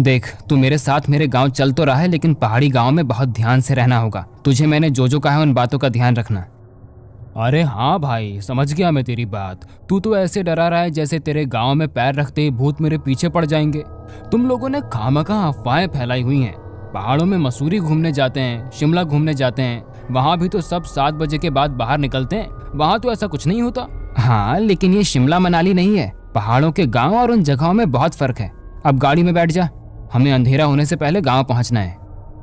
देख, तू मेरे साथ मेरे गांव चल तो रहा है, लेकिन पहाड़ी गांव में बहुत ध्यान से रहना होगा। तुझे मैंने जो जो कहा है उन बातों का ध्यान रखना। अरे हाँ भाई, समझ गया मैं तेरी बात। तू तो ऐसे डरा रहा है जैसे तेरे गांव में पैर रखते ही भूत मेरे पीछे पड़ जाएंगे। तुम लोगों ने खामखा अफवाहें फैलाई हुई हैं। पहाड़ों में मसूरी घूमने जाते हैं, शिमला घूमने जाते हैं, वहाँ भी तो सब 7 बजे के बाद बाहर निकलते हैं। वहाँ तो ऐसा कुछ नहीं होता। हाँ, लेकिन ये शिमला मनाली नहीं है। पहाड़ों के गाँव और उन जगहों में बहुत फर्क है। अब गाड़ी में बैठ जा, हमें अंधेरा होने से पहले गाँव पहुँचना है।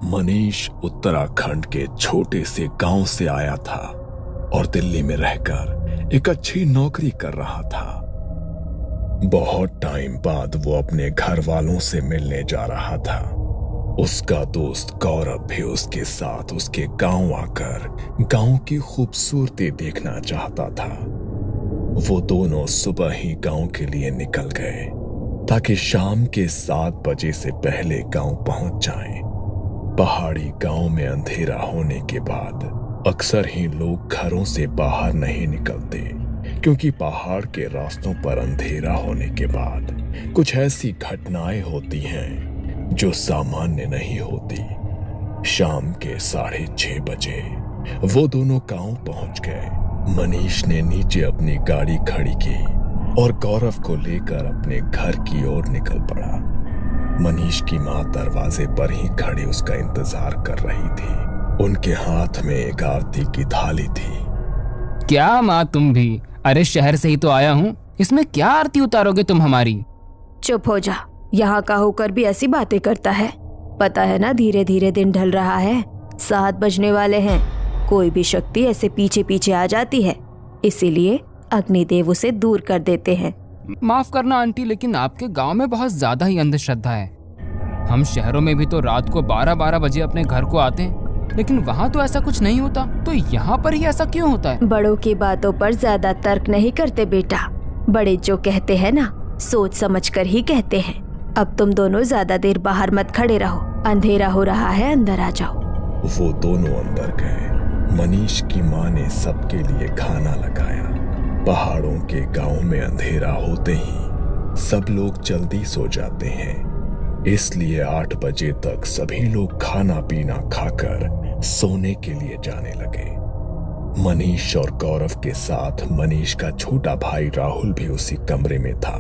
मनीष उत्तराखंड के छोटे से गांव से आया था और दिल्ली में रहकर एक अच्छी नौकरी कर रहा था। बहुत टाइम बाद वो अपने घर वालों से मिलने जा रहा था। उसका दोस्त गौरव भी उसके साथ उसके गांव आकर गांव की खूबसूरती देखना चाहता था। वो दोनों सुबह ही गांव के लिए निकल गए ताकि शाम के 7 बजे से पहले गांव पहुंच जाएं। पहाड़ी गांव में अंधेरा होने के बाद अक्सर ही लोग घरों से बाहर नहीं निकलते, क्योंकि पहाड़ के रास्तों पर अंधेरा होने के बाद कुछ ऐसी घटनाएं होती हैं जो सामान्य नहीं होती। शाम के 6:30 बजे वो दोनों गांव पहुंच गए। मनीष ने नीचे अपनी गाड़ी खड़ी की और गौरव को लेकर अपने घर की ओर निकल पड़ा। मनीष की माँ दरवाजे पर ही खड़ी उसका इंतजार कर रही थी। उनके हाथ में एक आरती की थाली थी। क्या माँ, तुम भी? अरे शहर से ही तो आया हूँ, इसमें क्या आरती उतारोगे तुम हमारी? चुप हो जा, यहाँ का होकर भी ऐसी बातें करता है। पता है ना, धीरे धीरे दिन ढल रहा है, 7 बजने वाले हैं। कोई भी शक्ति ऐसे पीछे पीछे आ जाती है, इसीलिए अग्निदेव उसे दूर कर देते हैं। माफ करना आंटी, लेकिन आपके गांव में बहुत ज्यादा ही अंधश्रद्धा है। हम शहरों में भी तो रात को 12-12 बजे अपने घर को आते हैं, लेकिन वहाँ तो ऐसा कुछ नहीं होता। तो यहाँ पर ही ऐसा क्यों होता है? बड़ों की बातों पर ज्यादा तर्क नहीं करते बेटा। बड़े जो कहते हैं ना, सोच समझ कर ही कहते हैं। अब तुम दोनों ज्यादा देर बाहर मत खड़े रहो, अंधेरा हो रहा है, अंदर आ जाओ। वो दोनों अंदर गए। मनीष की माँ ने सबके लिए खाना लगाया। पहाड़ों के गांव में अंधेरा होते ही सब लोग जल्दी सो जाते हैं, इसलिए 8 बजे तक सभी लोग खाना पीना खाकर सोने के लिए जाने लगे। मनीष और गौरव के साथ मनीष का छोटा भाई राहुल भी उसी कमरे में था।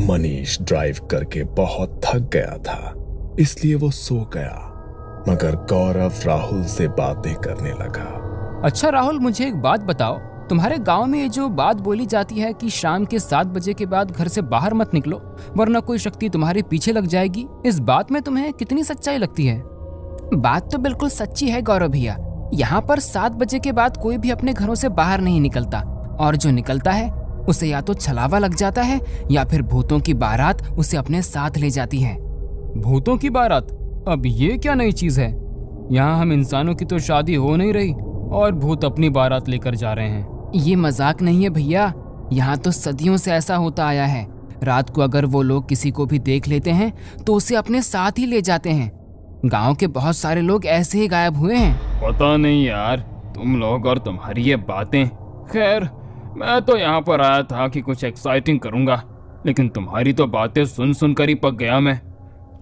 मनीष ड्राइव करके बहुत थक गया था, इसलिए वो सो गया, मगर गौरव राहुल से बातें करने लगा। अच्छा राहुल, मुझे एक बात बताओ, तुम्हारे गांव में ये जो बात बोली जाती है कि शाम के 7 बजे के बाद घर से बाहर मत निकलो वरना कोई शक्ति तुम्हारे पीछे लग जाएगी, इस बात में तुम्हें कितनी सच्चाई लगती है? बात तो बिल्कुल सच्ची है गौरव भैया। यहाँ पर 7 बजे के बाद कोई भी अपने घरों से बाहर नहीं निकलता, और जो निकलता है उसे या तो छलावा लग जाता है या फिर भूतों की बारात उसे अपने साथ ले जाती है। भूतों की बारात? अब ये क्या नई चीज है? यहाँ हम इंसानों की तो शादी हो नहीं रही और भूत अपनी बारात लेकर जा रहे हैं। ये मजाक नहीं है भैया, यहाँ तो सदियों से ऐसा होता आया है। रात को अगर वो लोग किसी को भी देख लेते हैं तो उसे अपने साथ ही ले जाते हैं। गांव के बहुत सारे लोग ऐसे ही गायब हुए हैं। पता नहीं यार, तुम लोग और तुम्हारी ये बातें। खैर, मैं तो यहाँ पर आया था कि कुछ एक्साइटिंग करूँगा, लेकिन तुम्हारी तो बातें सुन सुन कर ही पक गया मैं।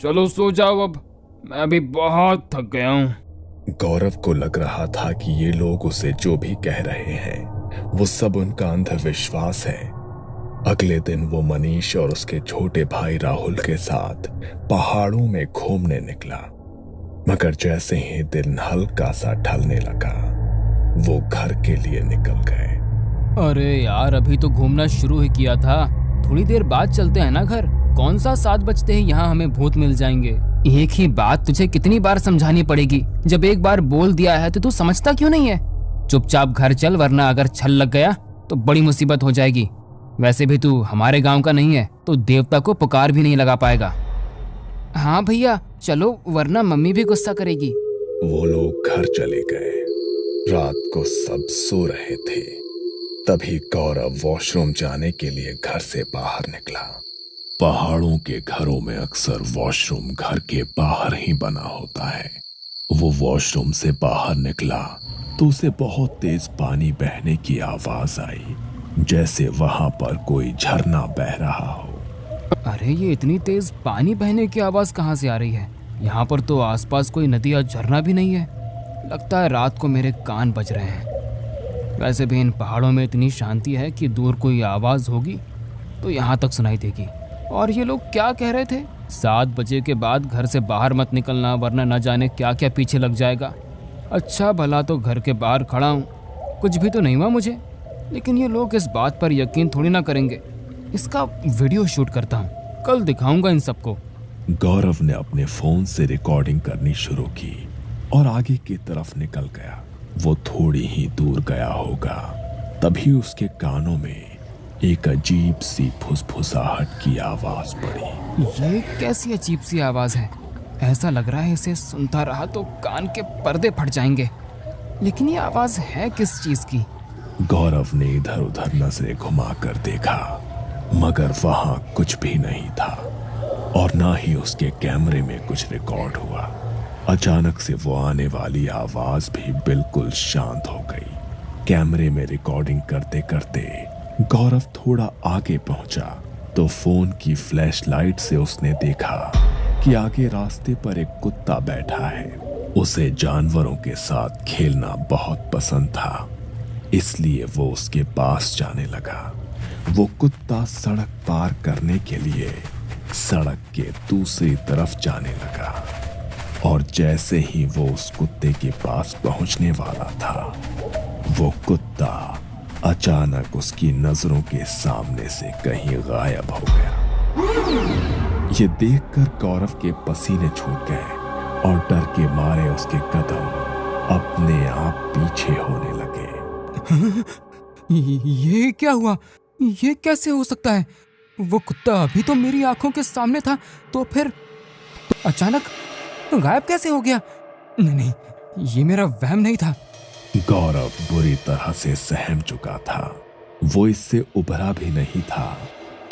चलो सो जाओ, अब मैं भी बहुत थक गया हूँ। गौरव को लग रहा था कि ये लोग उसे जो भी कह रहे हैं वो सब उनका अंधविश्वास है। अगले दिन वो मनीष और उसके छोटे भाई राहुल के साथ पहाड़ों में घूमने निकला, मगर जैसे ही दिन हल्का सा ढलने लगा वो घर के लिए निकल गए। अरे यार, अभी तो घूमना शुरू ही किया था, थोड़ी देर बाद चलते हैं ना घर। कौन सा 7 बजते ही यहाँ हमें भूत मिल जाएंगे? एक ही बात तुझे कितनी बार समझानी पड़ेगी? जब एक बार बोल दिया है तो तू समझता क्यों नहीं है? चुपचाप घर चल, वरना अगर छल लग गया तो बड़ी मुसीबत हो जाएगी। वैसे भी तू हमारे गांव का नहीं है तो देवता को पुकार भी नहीं लगा पाएगा। हाँ भैया चलो, वरना मम्मी भी गुस्सा करेगी। वो लोग घर चले गए। रात को सब सो रहे थे, तभी गौरव वॉशरूम जाने के लिए घर से बाहर निकला। पहाड़ों के घरों में अक्सर वॉशरूम घर के बाहर ही बना होता है। वो वॉशरूम से बाहर निकला तो उसे बहुत तेज पानी बहने की आवाज आई, जैसे वहां पर कोई झरना बह रहा हो। अरे ये इतनी तेज पानी बहने की आवाज कहाँ से आ रही है? यहाँ पर तो आसपास कोई नदी या झरना भी नहीं है। लगता है रात को मेरे कान बज रहे हैं। वैसे भी इन पहाड़ों में इतनी शांति है कि दूर कोई आवाज होगी तो यहाँ तक सुनाई देगी। और ये लोग क्या कह रहे थे? 7 बजे के बाद घर से बाहर मत निकलना, वरना न जाने क्या क्या पीछे लग जाएगा। अच्छा भला तो घर के बाहर खड़ा हूँ, कुछ भी तो नहीं हुआ मुझे। लेकिन ये लोग इस बात पर यकीन थोड़ी ना करेंगे। इसका वीडियो शूट करता हूँ, कल दिखाऊंगा इन सबको। गौरव ने अपने फोन से रिकॉर्डिंग करनी शुरू की और आगे की तरफ निकल गया। वो थोड़ी ही दूर गया होगा, तभी उसके कानों में एक अजीब सी फुसफुसाहट की आवाज पड़ी। ये कैसी अजीब सी आवाज है? ऐसा लग रहा है इसे सुनता रहा तो कान के पर्दे फट जाएंगे। लेकिन ये आवाज है किस चीज की? गौरव ने इधर उधर नजरें घुमाकर देखा, मगर वहां कुछ भी नहीं था और ना ही उसके कैमरे में कुछ रिकॉर्ड हुआ। अचानक से वो आने वाली आवाज भी बिल्कुल शांत हो गई। कैमरे में रिकॉर्डिंग करते करते गौरव थोड़ा आगे पहुंचा तो फोन की फ्लैशलाइट से उसने देखा कि आगे रास्ते पर एक कुत्ता बैठा है। उसे जानवरों के साथ खेलना बहुत पसंद था, इसलिए वो उसके पास जाने लगा। वो कुत्ता सड़क पार करने के लिए सड़क के दूसरी तरफ जाने लगा और जैसे ही वो उस कुत्ते के पास पहुंचने वाला था, वो कुत्ता अचानक उसकी नजरों के सामने से कहीं गायब हो गया। ये देखकर गौरव के पसीने छूट गए और डर के मारे उसके कदम अपने आप पीछे होने लगे। ये क्या हुआ? ये कैसे हो सकता है? वो कुत्ता अभी तो मेरी आंखों के सामने था, तो फिर अचानक गायब कैसे हो गया? नहीं नहीं, ये मेरा वहम नहीं था। गौरव बुरी तरह से सहम चुका था। वो इससे उभरा भी नहीं था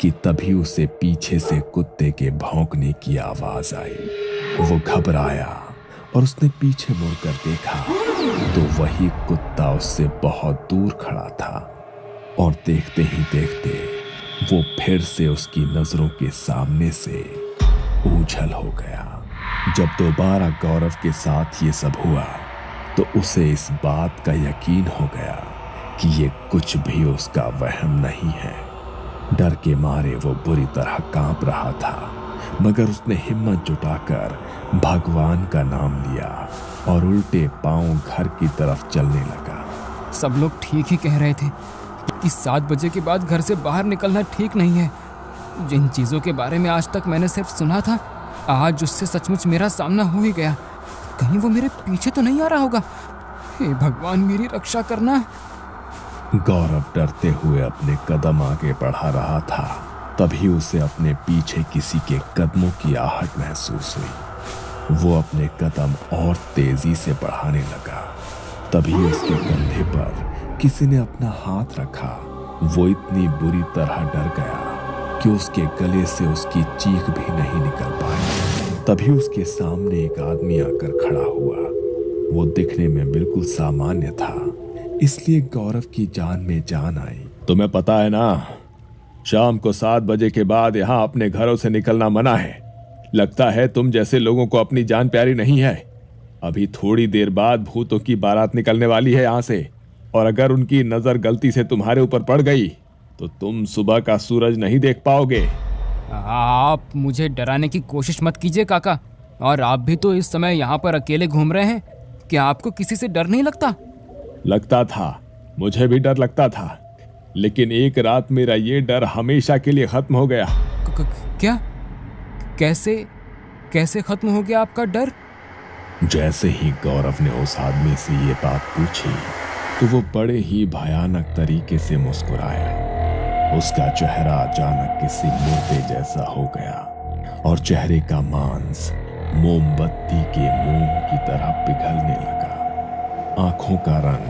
कि तभी उसे पीछे से कुत्ते के भौंकने की आवाज आई। वो घबराया और उसने पीछे मुड़कर देखा तो वही कुत्ता उससे बहुत दूर खड़ा था और देखते ही देखते वो फिर से उसकी नजरों के सामने से ओझल हो गया। जब दोबारा गौरव के साथ ये सब हुआ तो उसे इस बात का यकीन हो गया कि ये कुछ भी उसका वहम नहीं है। डर के मारे वो बुरी तरह कांप रहा था, मगर उसने हिम्मत जुटाकर भगवान का नाम लिया और उल्टे पांव घर की तरफ चलने लगा। सब लोग ठीक ही कह रहे थे कि 7 बजे के बाद घर से बाहर निकलना ठीक नहीं है। जिन चीज़ों के बारे में आज तक मैंने सिर्फ सुना था, आज उससे सचमुच मेरा सामना हो ही गया। कहीं वो मेरे पीछे तो नहीं आ रहा होगा? हे भगवान, मेरी रक्षा करना। गौरव डरते हुए अपने कदम आगे बढ़ा रहा था, तभी उसे अपने पीछे किसी के कदमों की आहट महसूस हुई। वो अपने कदम और तेजी से बढ़ाने लगा, तभी उसके कंधे पर किसी ने अपना हाथ रखा। वो इतनी बुरी तरह डर गया कि उसके गले से उसकी चीख भी नहीं निकल पाई। तभी उसके सामने एक आदमी आकर खड़ा हुआ। वो दिखने में बिल्कुल सामान्य था, इसलिए गौरव की जान में जान आई। तुम्हें पता है ना, शाम को 7 बजे के बाद यहाँ अपने घरों से निकलना मना है। लगता है तुम जैसे लोगों को अपनी जान प्यारी नहीं है। अभी थोड़ी देर बाद भूतों की बारात निकलने वाली है यहाँ से, और अगर उनकी नजर गलती से तुम्हारे ऊपर पड़ गई तो तुम सुबह का सूरज नहीं देख पाओगे। आप मुझे डराने की कोशिश मत कीजिए काका। और आप भी तो इस समय यहाँ पर अकेले घूम रहे हैं। क्या आपको किसी से डर नहीं लगता? लगता था, मुझे भी डर लगता था, लेकिन एक रात मेरा ये डर हमेशा के लिए खत्म हो गया। क्या? कैसे खत्म हो गया आपका डर? जैसे ही गौरव ने उस आदमी से ये बात पूछी तो वो बड़े ही भयानक तरीके से मुस्कुराया। उसका चेहरा अचानक किसी मुर्दे जैसा हो गया और चेहरे का मांस मोमबत्ती के मोम की तरह पिघलने लगा। आंखों का रंग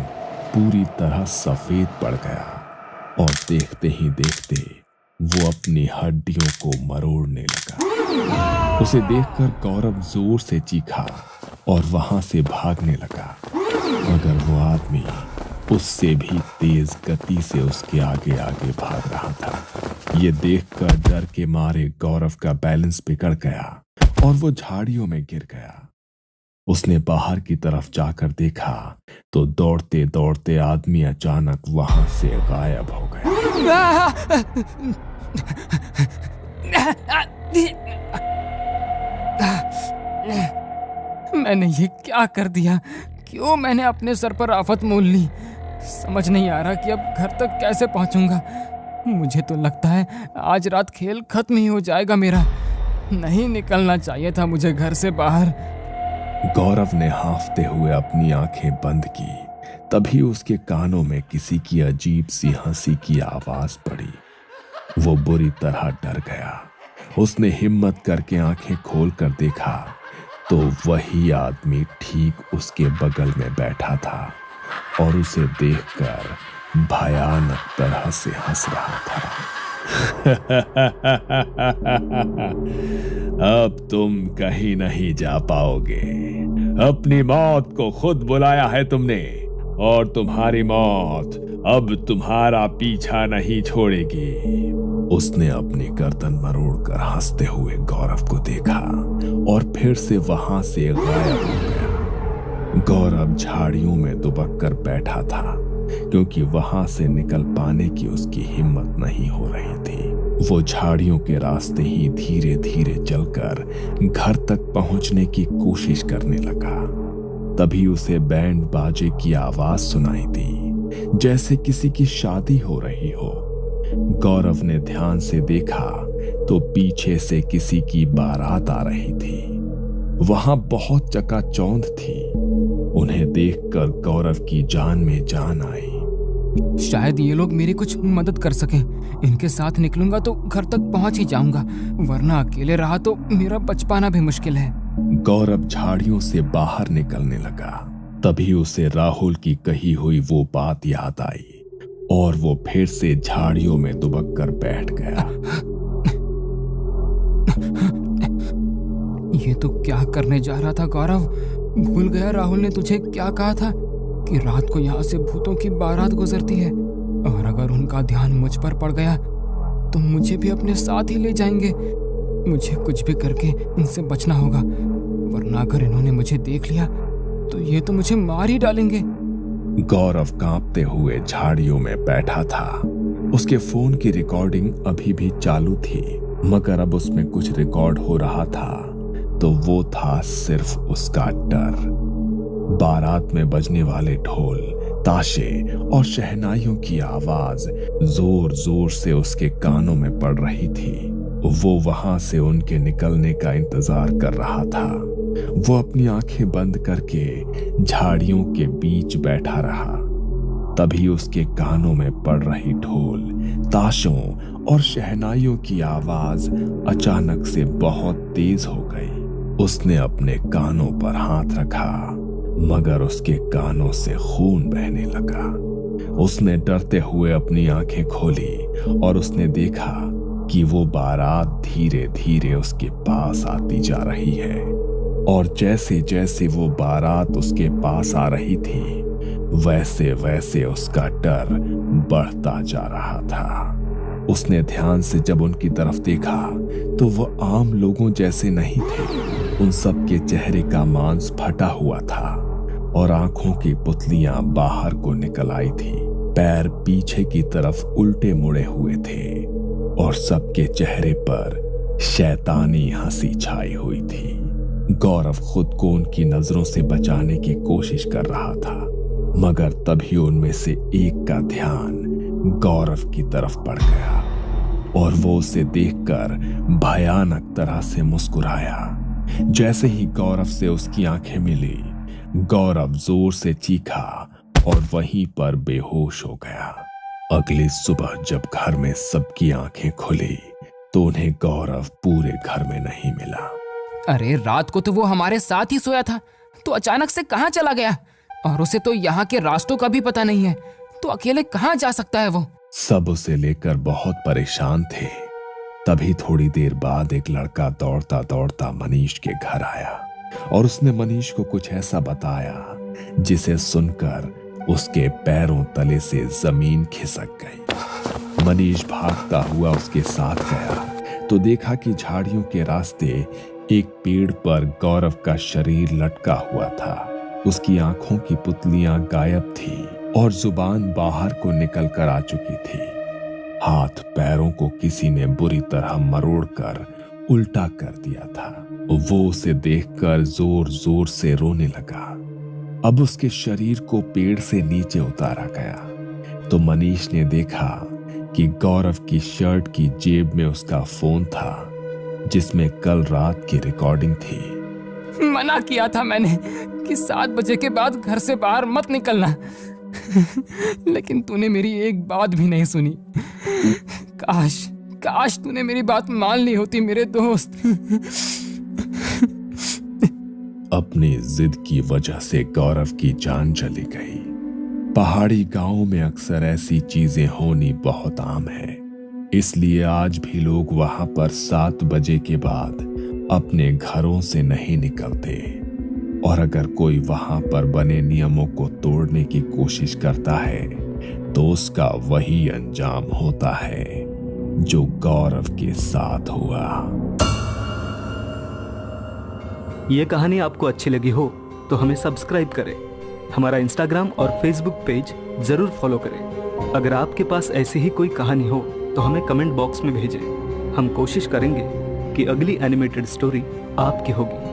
पूरी तरह सफेद पड़ गया और देखते ही देखते वो अपनी हड्डियों को मरोड़ने लगा। उसे देखकर गौरव जोर से चीखा और वहां से भागने लगा, मगर वो आदमी उससे भी तेज गति से उसके आगे आगे भाग रहा था। ये देखकर डर के मारे गौरव का बैलेंस बिगड़ गया और वो झाड़ियों में गिर गया। उसने बाहर की तरफ जाकर देखा तो दौड़ते दौड़ते आदमी अचानक वहां से गायब हो गया। मैंने ये क्या कर दिया? क्यों मैंने अपने सर पर आफत मोल ली? समझ नहीं आ रहा कि अब घर तक कैसे पहुंचूंगा। मुझे तो लगता है आज रात खेल खत्म ही हो जाएगा मेरा। नहीं निकलना चाहिए था मुझे घर से बाहर। गौरव ने हांफते हुए अपनी आंखें बंद की। तभी उसके कानों में किसी की अजीब सी हंसी की आवाज पड़ी। वो बुरी तरह डर गया। उसने हिम्मत करके आंखें खोलकर देखा तो वही आदमी ठीक उसके बगल में बैठा था और उसे देखकर भयानक तरह से हंस रहा था। अब तुम कहीं नहीं जा पाओगे। अपनी मौत को खुद बुलाया है तुमने और तुम्हारी मौत अब तुम्हारा पीछा नहीं छोड़ेगी। उसने अपनी गर्दन मरोड़कर हंसते हुए गौरव को देखा और फिर से वहां से गायब हो गया। गौरव झाड़ियों में दुबक कर बैठा था क्योंकि वहां से निकल पाने की उसकी हिम्मत नहीं हो रही थी। वो झाड़ियों के रास्ते ही धीरे धीरे चलकर घर तक पहुंचने की कोशिश करने लगा। तभी उसे बैंड बाजे की आवाज सुनाई दी, जैसे किसी की शादी हो रही हो। गौरव ने ध्यान से देखा तो पीछे से किसी की बारात आ रही थी। वहां बहुत चकाचौंध थी। उन्हें देखकर गौरव की जान में जान आई। शायद ये लोग मेरी कुछ मदद कर सकें। इनके साथ निकलूंगा तो घर तक पहुंच ही जाऊंगा, वरना अकेले रहा तो मेरा बच पाना भी मुश्किल है। गौरव झाड़ियों से बाहर निकलने लगा। तभी उसे राहुल की कही हुई वो बात याद आई और वो फिर से झाड़ियों में दुबक कर बैठ गया। ये तो क्या करने जा रहा था गौरव? भूल गया राहुल ने तुझे क्या कहा था कि रात को यहाँ से भूतों की बारात गुजरती है, और अगर उनका ध्यान मुझ पर पड़ गया तो मुझे भी अपने साथ ही ले जाएंगे। मुझे कुछ भी करके इनसे बचना होगा, वरना अगर इन्होंने मुझे देख लिया तो ये तो मुझे मार ही डालेंगे। गौरव कांपते हुए झाड़ियों में बैठा था। उसके फोन की रिकॉर्डिंग अभी भी चालू थी, मगर अब उसमें कुछ रिकॉर्ड हो रहा था तो वो था सिर्फ उसका डर। बारात में बजने वाले ढोल, ताशे और शहनाइयों की आवाज जोर जोर से उसके कानों में पड़ रही थी। वो वहां से उनके निकलने का इंतजार कर रहा था। वो अपनी आंखें बंद करके झाड़ियों के बीच बैठा रहा। तभी उसके कानों में पड़ रही ढोल, ताशों और शहनाइयों की आवाज अचानक से बहुत तेज हो गई। उसने अपने कानों पर हाथ रखा, मगर उसके कानों से खून बहने लगा। उसने डरते हुए अपनी आंखें खोली और उसने देखा कि वो बारात धीरे धीरे उसके पास आती जा रही है, और जैसे जैसे वो बारात उसके पास आ रही थी वैसे वैसे उसका डर बढ़ता जा रहा था। उसने ध्यान से जब उनकी तरफ देखा तो वो आम लोगों जैसे नहीं थे। उन सब के चेहरे का मांस फटा हुआ था और आंखों की पुतलियां बाहर को निकल आई थी। पैर पीछे की तरफ उल्टे मुड़े हुए थे और सबके चेहरे पर शैतानी हंसी छाई हुई थी। गौरव खुद को उनकी नजरों से बचाने की कोशिश कर रहा था, मगर तभी उनमें से एक का ध्यान गौरव की तरफ पड़ गया और वो उसे देखकर भयानक तरह से मुस्कुराया। जैसे ही गौरव से उसकी आंखें मिली, गौरव जोर से चीखा और वहीं पर बेहोश हो गया। अगली सुबह जब घर में सबकी आंखें खुली तो उन्हें गौरव पूरे घर में नहीं मिला। अरे रात को तो वो हमारे साथ ही सोया था, तो अचानक से कहाँ चला गया? और उसे तो यहाँ के रास्तों का भी पता नहीं है, तो अकेले कहाँ जा सकता है वो? सब उसे लेकर बहुत परेशान थे। तभी थोड़ी देर बाद एक लड़का दौड़ता दौड़ता मनीष के घर आया और उसने मनीष को कुछ ऐसा बताया जिसे सुनकर उसके पैरों तले से जमीन खिसक गई। मनीष भागता हुआ उसके साथ गया तो देखा कि झाड़ियों के रास्ते एक पेड़ पर गौरव का शरीर लटका हुआ था। उसकी आंखों की पुतलियां गायब थी और जुबान बाहर को निकल कर आ चुकी थी। हाथ पैरों को किसी ने बुरी तरह मरोड़कर उल्टा कर दिया था। वो उसे देखकर जोर जोर से रोने लगा। अब उसके शरीर को पेड़ से नीचे उतारा गया तो मनीष ने देखा कि गौरव की शर्ट की जेब में उसका फोन था जिसमें कल रात की रिकॉर्डिंग थी। मना किया था मैंने कि 7 बजे के बाद घर से बाहर मत निकलना, लेकिन तूने मेरी एक बात भी नहीं सुनी। काश तूने मेरी बात मान ली होती मेरे दोस्त। अपनी जिद की वजह से गौरव की जान चली गई। पहाड़ी गांवों में अक्सर ऐसी चीजें होनी बहुत आम है, इसलिए आज भी लोग वहां पर 7 बजे के बाद अपने घरों से नहीं निकलते। और अगर कोई वहां पर बने नियमों को तोड़ने की कोशिश करता है तो उसका वही अंजाम होता है जो गौरव के साथ हुआ। ये कहानी आपको अच्छी लगी हो तो हमें सब्सक्राइब करें, हमारा इंस्टाग्राम और फेसबुक पेज जरूर फॉलो करें। अगर आपके पास ऐसी ही कोई कहानी हो तो हमें कमेंट बॉक्स में भेजें। हम कोशिश करेंगे कि अगली एनिमेटेड स्टोरी आपकी होगी।